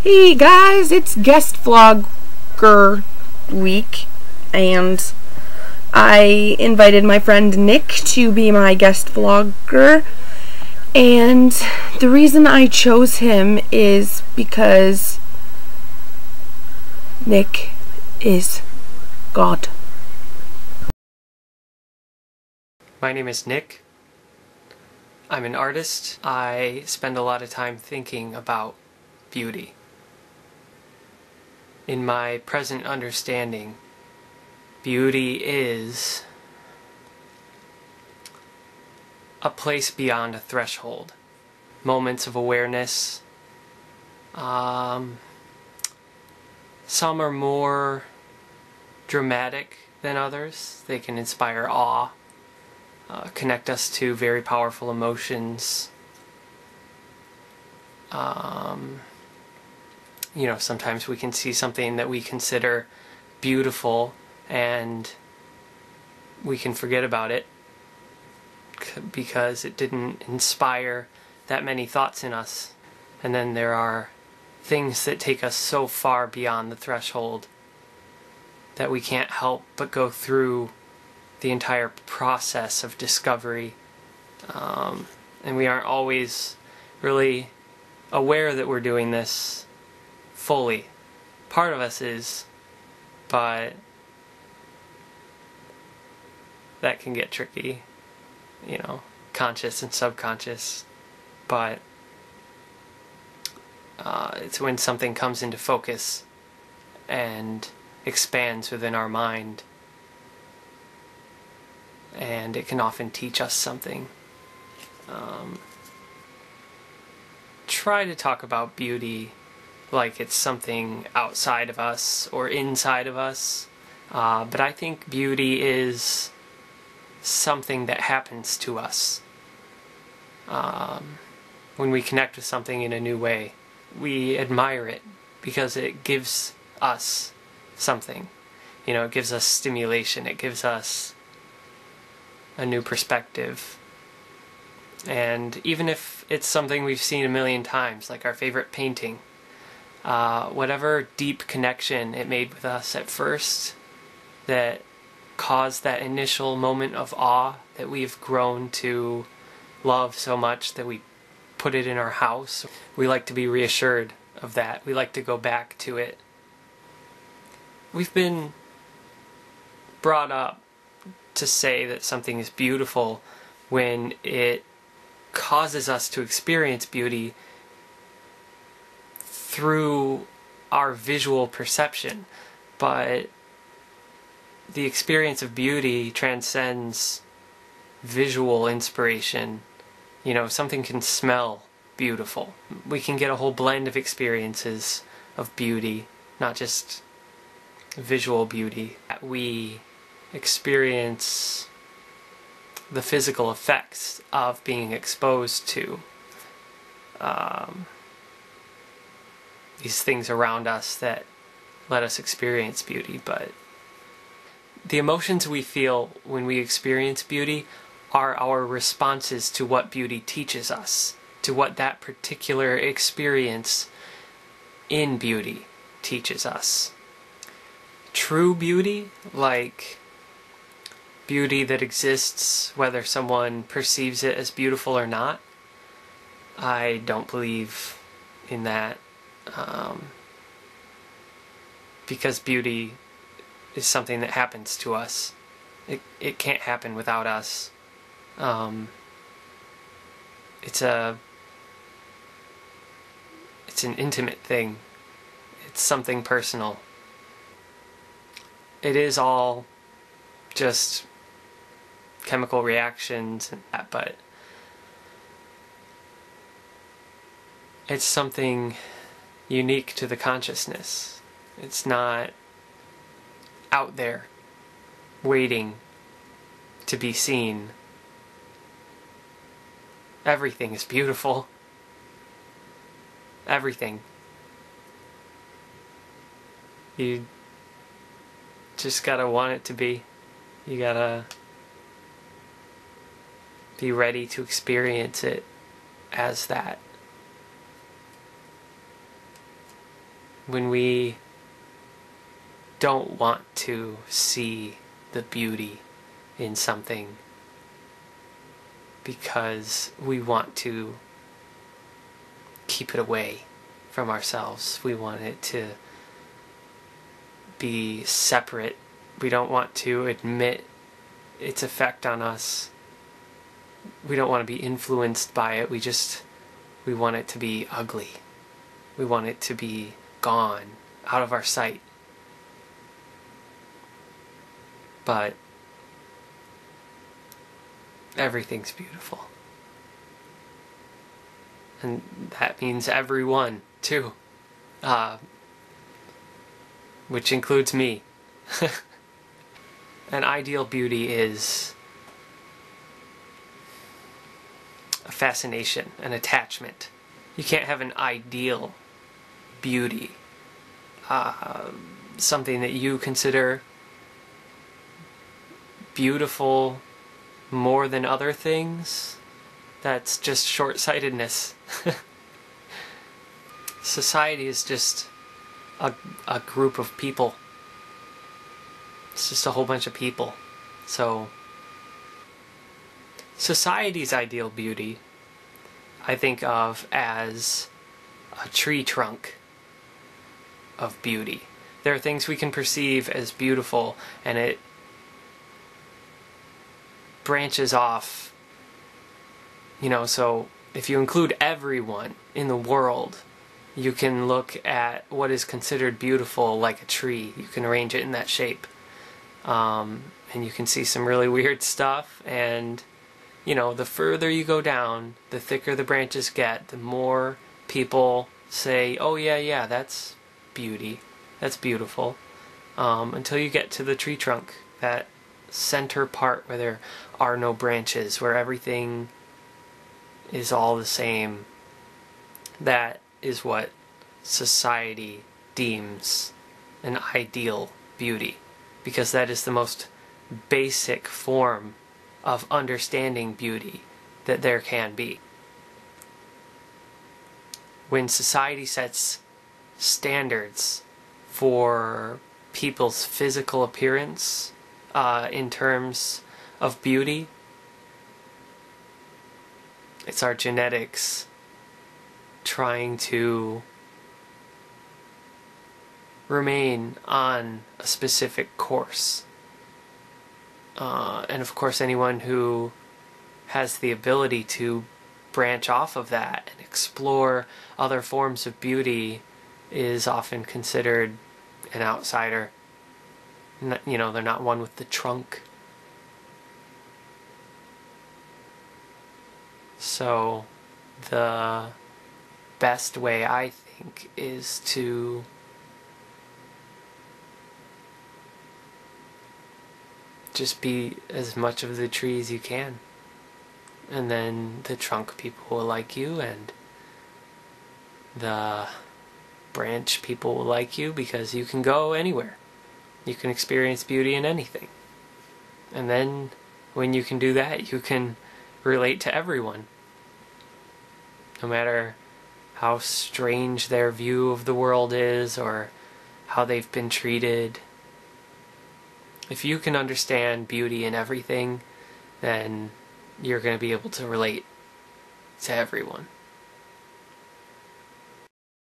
Hey guys, it's guest vlogger week, and I invited my friend Nick to be my guest vlogger, and the reason I chose him is because Nick is God. My name is Nick. I'm an artist. I spend a lot of time thinking about beauty. In my present understanding, beauty is a place beyond a threshold. Moments of awareness. Some are more dramatic than others. They can inspire awe, connect us to very powerful emotions. Sometimes we can see something that we consider beautiful and we can forget about it because it didn't inspire that many thoughts in us. And then there are things that take us so far beyond the threshold that we can't help but go through the entire process of discovery. And we aren't always really aware that we're doing this fully. Part of us is, but that can get tricky, conscious and subconscious. But it's when something comes into focus and expands within our mind, and it can often teach us something. Try to talk about beauty like it's something outside of us or inside of us, but I think beauty is something that happens to us. When we connect with something in a new way, we admire it because it gives us something. It gives us stimulation, it gives us a new perspective. And even if it's something we've seen a million times, like our favorite painting, whatever deep connection it made with us at first that caused that initial moment of awe that we've grown to love so much that we put it in our house, we like to be reassured of that. We like to go back to it. We've been brought up to say that something is beautiful when it causes us to experience beauty through our visual perception, but the experience of beauty transcends visual inspiration. Something can smell beautiful. We can get a whole blend of experiences of beauty, not just visual beauty. We experience the physical effects of being exposed to these things around us that let us experience beauty. But the emotions we feel when we experience beauty are our responses to what beauty teaches us, to what that particular experience in beauty teaches us. True beauty, like beauty that exists whether someone perceives it as beautiful or not, I don't believe in that, because beauty is something that happens to us. It can't happen without us. It's an intimate thing. It's something personal. It is all just chemical reactions and that, but it's something unique to the consciousness. It's not out there waiting to be seen. Everything is beautiful. Everything. You just gotta want it to be. You gotta be ready to experience it as that. when we don't want to see the beauty in something because we want to keep it away from ourselves. We want it to be separate. We don't want to admit its effect on us. We don't want to be influenced by it. We want it to be ugly. We want it to be gone, out of our sight. But everything's beautiful. And that means everyone, too. Which includes me. An ideal beauty is a fascination, an attachment. You can't have an ideal beauty. Something that you consider beautiful more than other things, that's just short-sightedness. Society is just a group of people. It's just a whole bunch of people. So, society's ideal beauty, I think of as a tree trunk of beauty. There are things we can perceive as beautiful, and it branches off. So if you include everyone in the world, you can look at what is considered beautiful like a tree. You can arrange it in that shape. And you can see some really weird stuff, and the further you go down, the thicker the branches get, the more people say, oh yeah, that's beauty, that's beautiful, until you get to the tree trunk, that center part where there are no branches, where everything is all the same. That is what society deems an ideal beauty, because that is the most basic form of understanding beauty that there can be. When society sets standards for people's physical appearance in terms of beauty, it's our genetics trying to remain on a specific course. And of course, anyone who has the ability to branch off of that and explore other forms of beauty is often considered an outsider. They're not one with the trunk. So the best way, I think, is to just be as much of the tree as you can. And then the trunk people will like you, and the branch people will like you, because you can go anywhere. You can experience beauty in anything. And then when you can do that, you can relate to everyone. No matter how strange their view of the world is, or how they've been treated. If you can understand beauty in everything, then you're going to be able to relate to everyone.